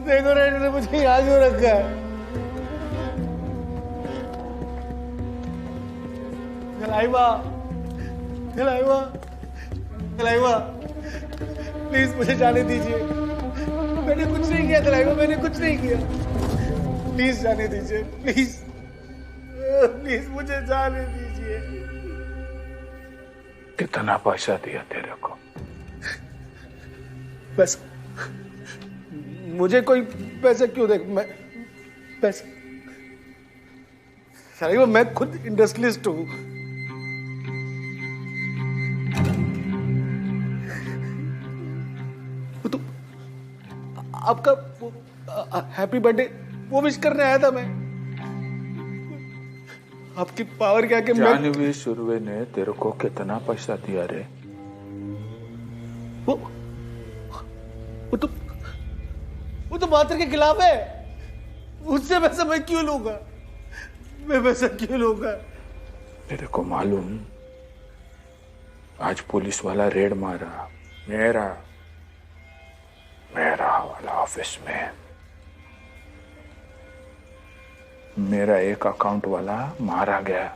देखो रेड ने मुझे यहाँ क्यों रखा है? तलाइवा, तलाइवा, तलाइवा, प्लीज मुझे जाने दीजिए। मैंने कुछ नहीं किया तलाइवा, मैंने कुछ नहीं किया। प्लीज जाने दीजिए, प्लीज, प्लीज मुझे जाने दीजिए। कितना पैसा दिया तेरे को? बस मुझे कोई पैसा क्यों दे? मैं पैसा तलाइवा, मैं खुद इंडस्ट्रियलिस्ट हूँ। तो आपका हैप्पी बर्थडे वो विश करने आया था मैं। आपकी पावर क्या कि जानवी सुरवे ने तेरे को कितना पैसा दिया रे? वो तो मात्र के खिलाफ है। उससे पैसा मैं क्यों लूंगा? मैं पैसा क्यों लूंगा? तेरे को मालूम आज पुलिस वाला रेड मारा मेरा वाला ऑफिस में। मेरा एक अकाउंट वाला मारा गया।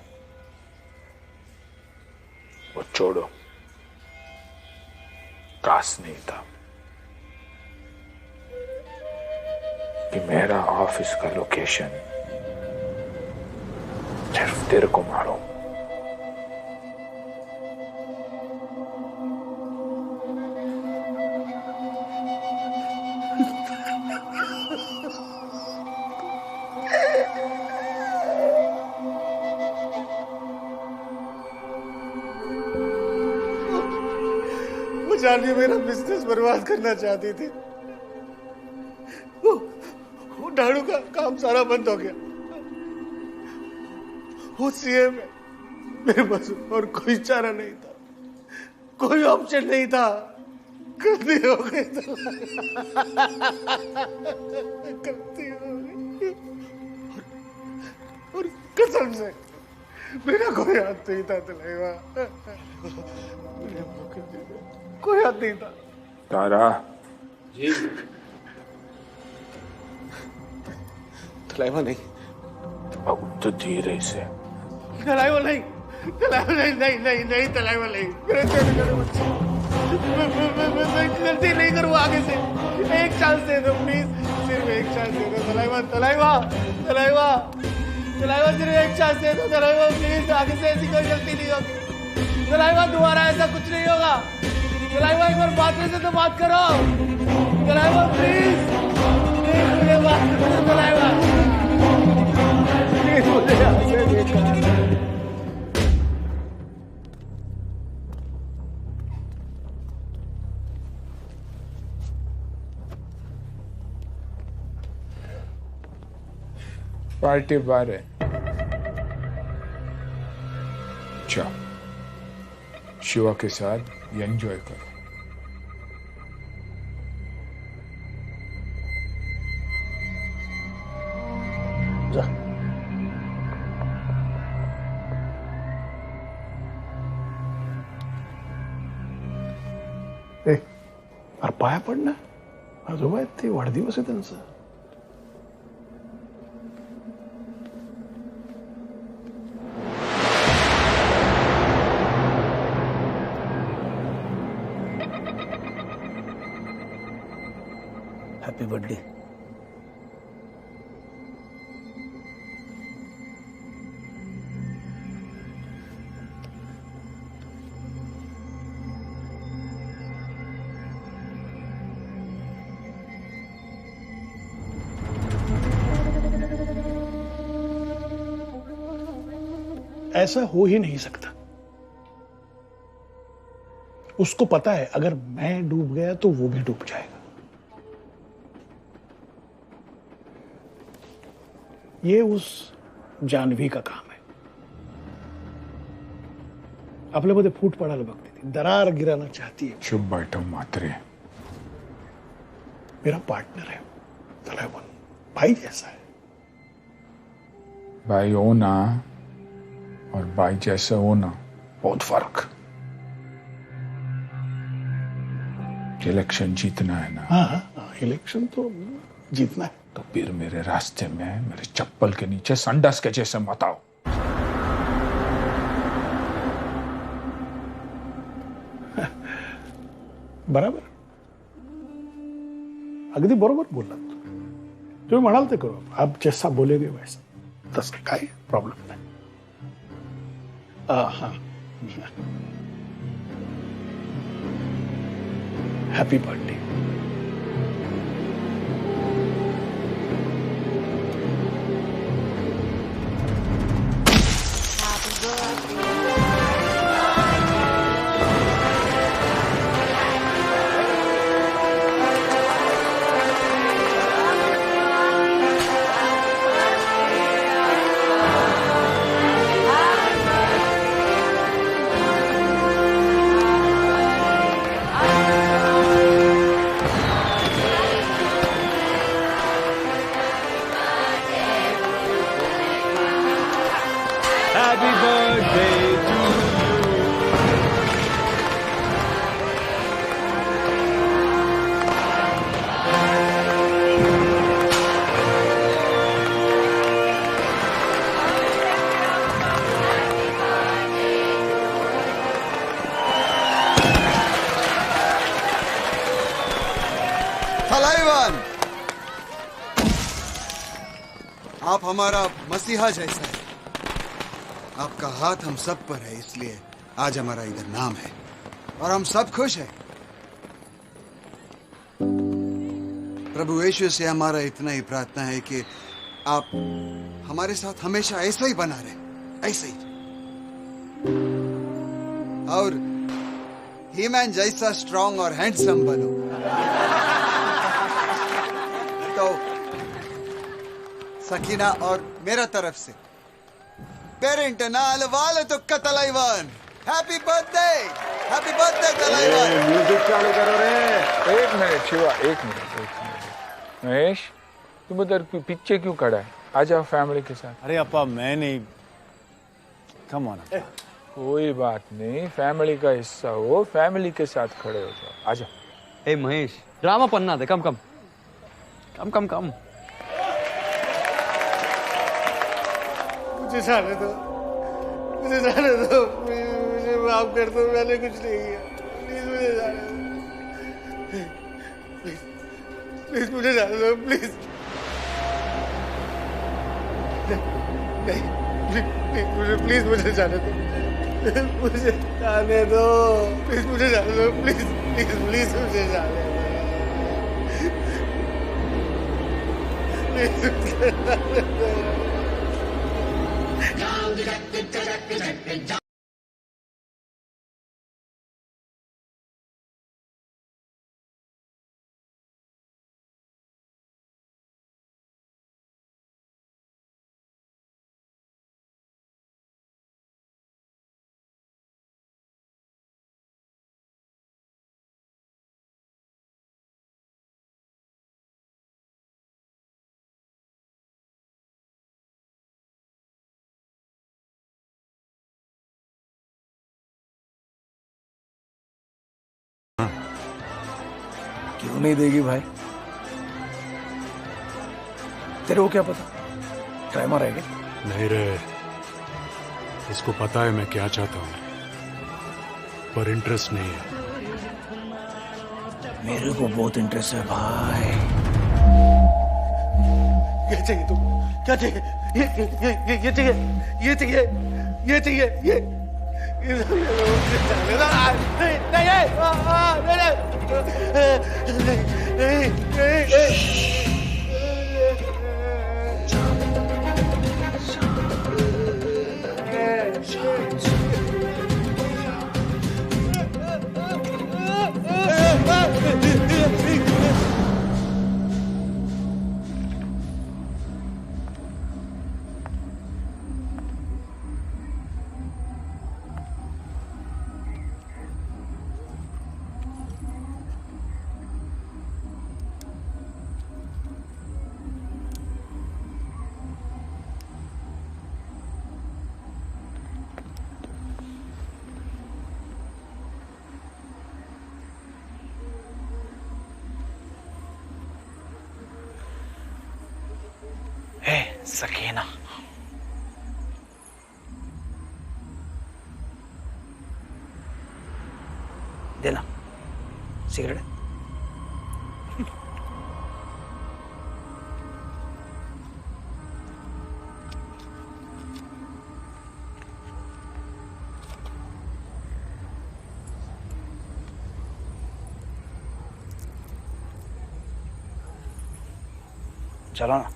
वो छोड़ो, काश नहीं था कि मेरा ऑफिस का लोकेशन सिर्फ तेरे को मारो। वो जानिए मेरा बिजनेस बर्बाद करना चाहती थी। वो डाड़ू का काम सारा बंद हो गया। वो सीएम है, मेरे पास और कोई चारा नहीं था, कोई ऑप्शन नहीं था। गलती हो गई, गलती हो गई। और कसम से मेरा कोई हाथ नहीं था तलाइवा, कोई हाथ नहीं था। तारा जी तलाइवा नहीं। अब तो धीरे से। तलाइवा नहीं, तलाइवा नहीं, नहीं नहीं नहीं तलाइवा नहीं। मेरे बच्चे मैं गलती नहीं करूँ आगे से। एक चांस दे दो प्लीज, सिर्फ एक चांस दे दो तलाइवा, तलाइवा, तलाइवा, तलाइवा, सिर्फ एक चांस दे दो तलाइवा प्लीज। आगे से ऐसी कोई गलती नहीं होगी तलाइवा, दोबारा ऐसा कुछ नहीं होगा तलाइवा। एक बार बात में से तो बात करो तलाइवा प्लीज, मुझे बात करो तलाइवा, मुझे यहाँ से निकाल। पार्टी बार है, जाओ शिवा के साथ एंजॉय करो। जा। अरे पाया पड ना, आजोबा आहेत ते, वाढदिवस आहे त्यांचा. Happy birthday. ऐसा हो ही नहीं सकता. उसको पता है अगर मैं डूब गया तो वो भी डूब जाएगा. ये उस जान्हवी का काम है. आपल्यामध्ये फूट पडायला बघते ती, दरार गिराना चाहती है. चुप बैठो मात्रे. मेरा पार्टनर है तलाइवन, भाई जैसा है. भाई होना और भाई जैसा होना बहुत फर्क. इलेक्शन जीतना है ना. हाँ, इलेक्शन तो जीतना है. तो फिर मेरे रास्ते में मेरे चप्पल के नीचे संडास के जैसे मत आओ. बराबर, अगदी बरोबर बोललात. तुम्ही म्हणाल ते करू. आप जैसा बोलेगे वैसा. तसं काय प्रॉब्लेम नाही. हाँ, happy birthday. Happy birthday to तलाइवन, आप हमारा मसीहा जैसा है. आपका हाथ हम सब पर है, इसलिए आज हमारा इधर नाम है और हम सब खुश हैं. प्रभु यीशु से हमारा इतना ही प्रार्थना है कि आप हमारे साथ हमेशा ऐसा ही बना रहे, ऐसे ही. और ही मैन जैसा स्ट्रांग और हैंडसम बनो. तो सकीना और मेरा तरफ से पेरेंट नाल वाले तो Thalaivan, happy birthday, happy birthday Thalaivan. Music चालू करो रे. एक मिनट शिवा, एक मिनट. महेश, तुम उधर पीछे क्यों खड़ा है? आ जाओ फैमिली के साथ. अरे अपा मैं नहीं. Come on. कोई बात नहीं, फैमिली का हिस्सा हो, फैमिली के साथ खड़े हो जाओ. आ जाओ. ए महेश, ड्रामा पन्ना दे. कम कम कम कम कम. मुझे जाने दो, मुझे जाने दो, मुझे माफ कर दो. मैंने कुछ नहीं किया. प्लीज मुझे जाने दो, प्लीज मुझे जाने दो, प्लीज। नहीं, प्लीज मुझे जाने दो, मुझे जाने दो, प्लीज मुझे जाने दो, प्लीज प्लीज प्लीज मुझे जाने दो, प्लीज मुझे जाने दो। क्यों नहीं देगी भाई? तेरे को क्या पता ट्राई मारा है क्या? नहीं रे, इसको पता है मैं क्या चाहता हूँ, पर इंटरेस्ट नहीं है। मेरे को बहुत इंटरेस्ट है भाई। क्या चाहिए तुम? क्या चाहिए? ये चाहिए, ये चाहिए, ये चाहिए, ये सकीना, देना सिगरेट। चलो ना।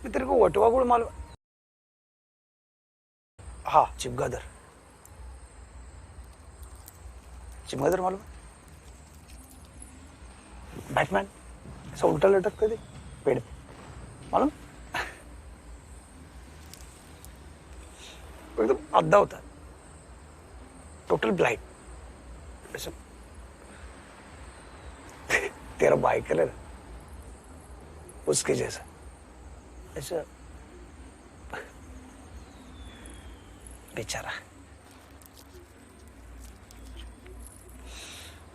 तेरे को वटवा गुड़ मालूम? हाँ, चिमगादड़। चिमगादड़ मालूम? बैटमैन ऐसा उल्टा लटकते थे पेड़ पे, मालूम? एकदम आधा होता है, टोटल ब्लाइंड। ऐसा तेरा बाई कलर उसके जैसा, ऐसा बेचारा।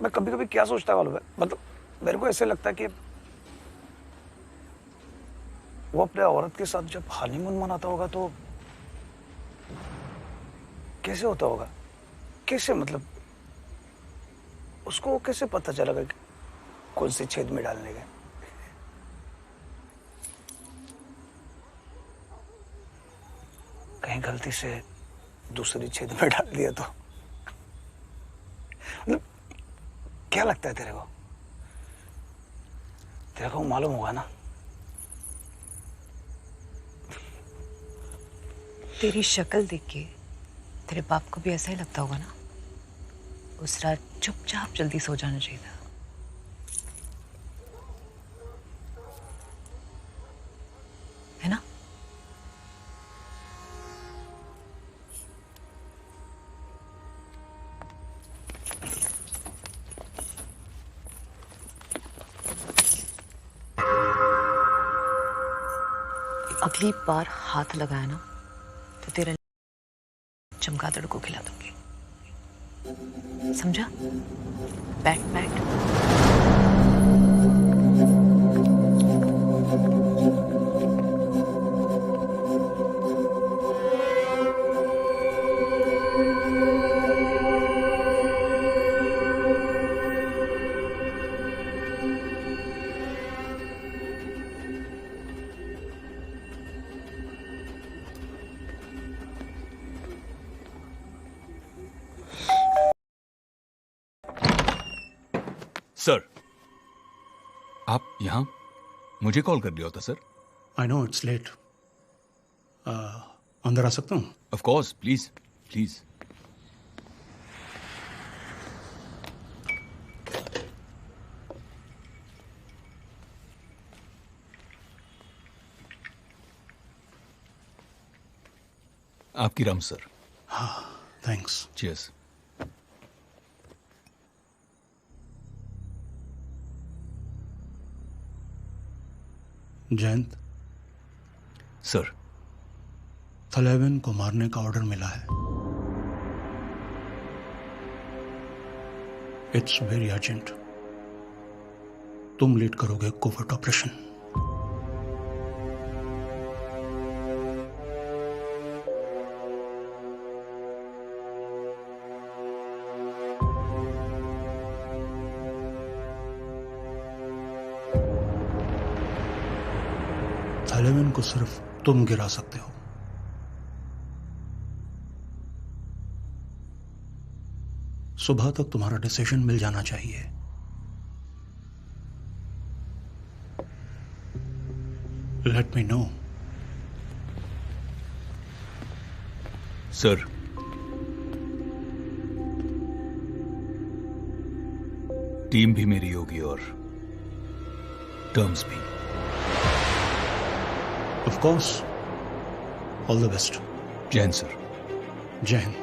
मैं कभी कभी क्या सोचता मालूम है, मतलब मेरे को ऐसे लगता है कि वो अपने औरत के साथ जब हनीमून मनाता होगा तो कैसे होता होगा, कैसे, मतलब उसको कैसे पता चलेगा कि कौन सी छेद में डालने गए। कहीं गलती से दूसरी छेद में डाल दिया तो, मतलब क्या लगता है तेरे को? तेरे को मालूम होगा ना? तेरी शक्ल देख के तेरे बाप को भी ऐसा ही लगता होगा ना? उस रात चुपचाप जल्दी सो जाना चाहिए था। है ना? अगली बार हाथ लगाया ना तो तेरा चमगादड़ को खिला दूंगी, समझा? Bat bat. सर, आप यहाँ मुझे कॉल कर लिया होता sir. I know it's late. अंदर आ सकता हूँ? Of course, please please. आपकी राम सर। हाँ, thanks. Cheers. Jayant sir, Thalaivan को मारने का ऑर्डर मिला है। It's very urgent. तुम लीड करोगे कोवर्ट ऑपरेशन। थलेवन को सिर्फ तुम गिरा सकते हो। सुबह तक तुम्हारा डिसीजन मिल जाना चाहिए। Let me know. Sir, team भी मेरी होगी और टर्म्स भी। Of course. All the best. जय हिंद सर। जय हिंद।